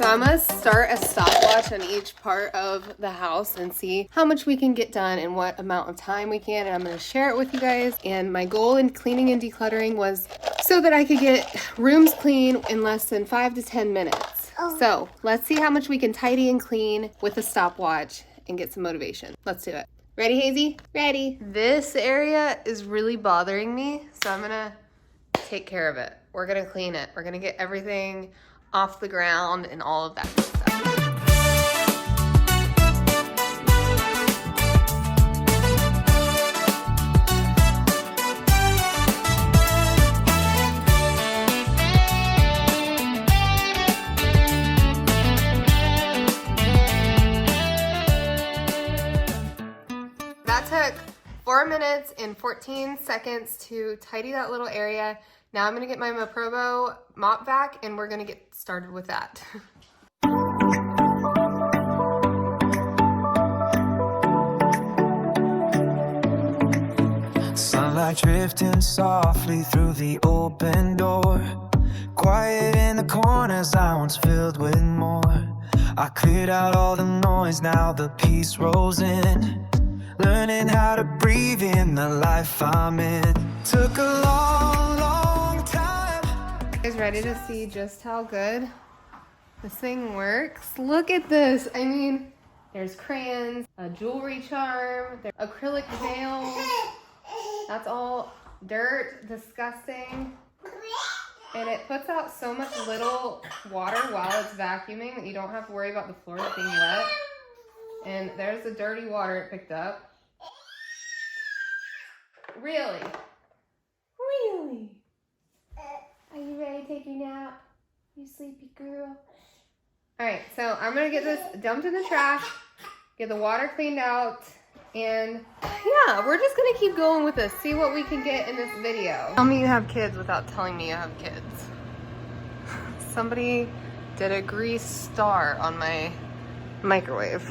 So I'm gonna start a stopwatch on each part of the house and see how much we can get done and what amount of time we can, and I'm gonna share it with you guys. And my goal in cleaning and decluttering was so that I could get rooms clean in less than 5 to 10 minutes. So let's see how much we can tidy and clean with a stopwatch and get some motivation. Let's do it. Ready, Hazy? Ready. This area is really bothering me, so I'm gonna take care of it. We're gonna clean it. We're gonna get everything off the ground and all of that good stuff. That took 4 minutes and 14 seconds to tidy that little area. Now I'm gonna get my Moprobo mop vac and we're gonna get started with that. Sunlight drifting softly through the open door. Quiet in the corners I once filled with more. I cleared out all the noise, now the peace rolls in. Learning how to breathe in the life I'm in. Took a long, long time. You guys ready to see just how good this thing works? Look at this. I mean, there's crayons, a jewelry charm, there's acrylic nails. That's all dirt, disgusting. And it puts out so much little water while it's vacuuming that you don't have to worry about the floors being wet. And there's the dirty water it picked up. Really? Really? Are you ready to take your nap? You sleepy girl? Alright, so I'm going to get this dumped in the trash, get the water cleaned out, and yeah, we're just going to keep going with this, see what we can get in this video. Tell me you have kids without telling me you have kids. Somebody did a grease star on my microwave.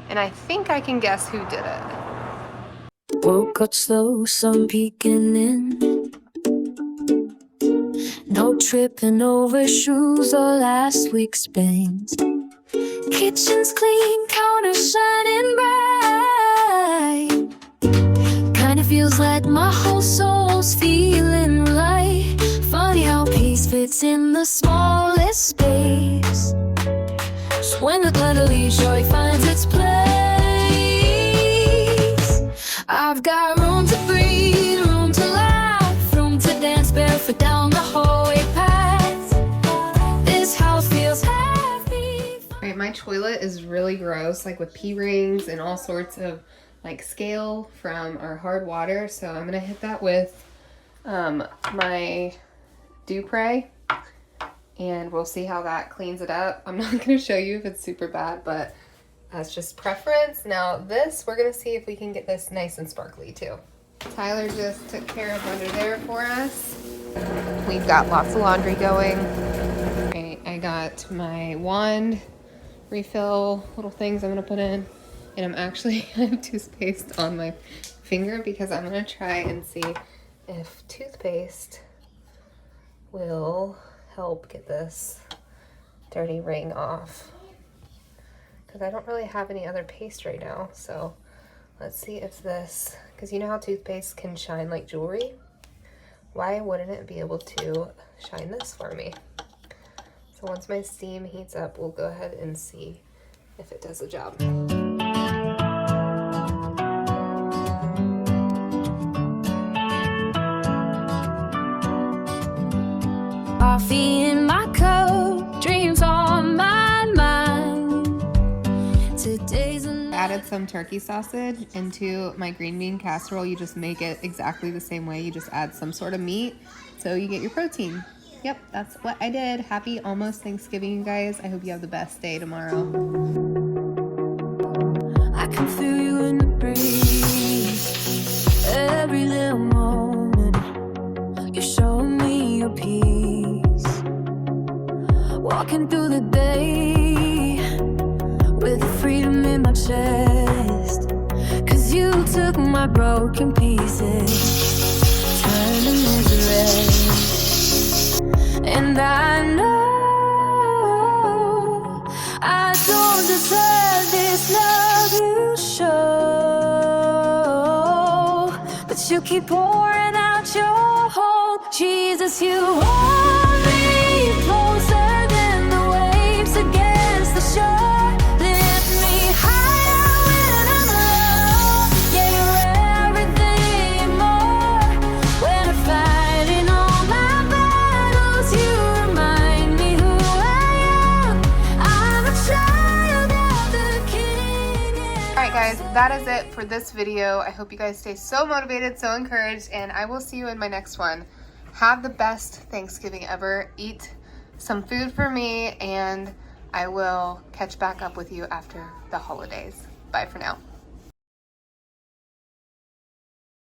And I think I can guess who did it. Woke up slow, sun peeking in. No tripping over shoes or last week's stains. Kitchen's clean, counter shining bright. Kinda feels like my whole soul's feeling light. Funny how peace fits in the smallest space. Just when the clutter leaves, joy finds its place. I've got room to breathe, room to laugh, room to dance barefoot down the hallway path. This house feels happy. Alright, my toilet is really gross, like with pee rings and all sorts of like scale from our hard water. So I'm gonna hit that with my Dupre. And we'll see how that cleans it up. I'm not gonna show you if it's super bad, but that's just preference. Now this, we're gonna see if we can get this nice and sparkly too. Tyler just took care of under there for us. We've got lots of laundry going. Okay, I got my wand refill little things I'm gonna put in. And I have toothpaste on my finger because I'm gonna try and see if toothpaste will help get this dirty ring off, because I don't really have any other paste right now. So let's see if this, because you know how toothpaste can shine like jewelry, why wouldn't it be able to shine this for me? So once my steam heats up, we'll go ahead and see if it does the job. Coffee in my cup, dreams on my mind. Today's Added some turkey sausage into my green bean casserole. You just make it exactly the same way. You just add some sort of meat so you get your protein. Yep, that's what I did. Happy almost Thanksgiving, you guys. I hope you have the best day tomorrow. I can feel you in the breeze. Every little moment, you're showing me your peace. Walking through the day with the freedom in my chest. 'Cause you took my broken pieces, turned them into rest. And I know pouring out your hope. Jesus, you hold me closer than the waves against the shore. Lift me higher when I'm low. Yeah, you're everything and more. When I'm fighting all my battles, you remind me who I am. I'm a child of the King. Alright guys, that is it for this video. I hope you guys stay so motivated, so encouraged, and I will see you in my next one. Have the best Thanksgiving ever. Eat some food for me, and I will catch back up with you after the holidays. Bye for now.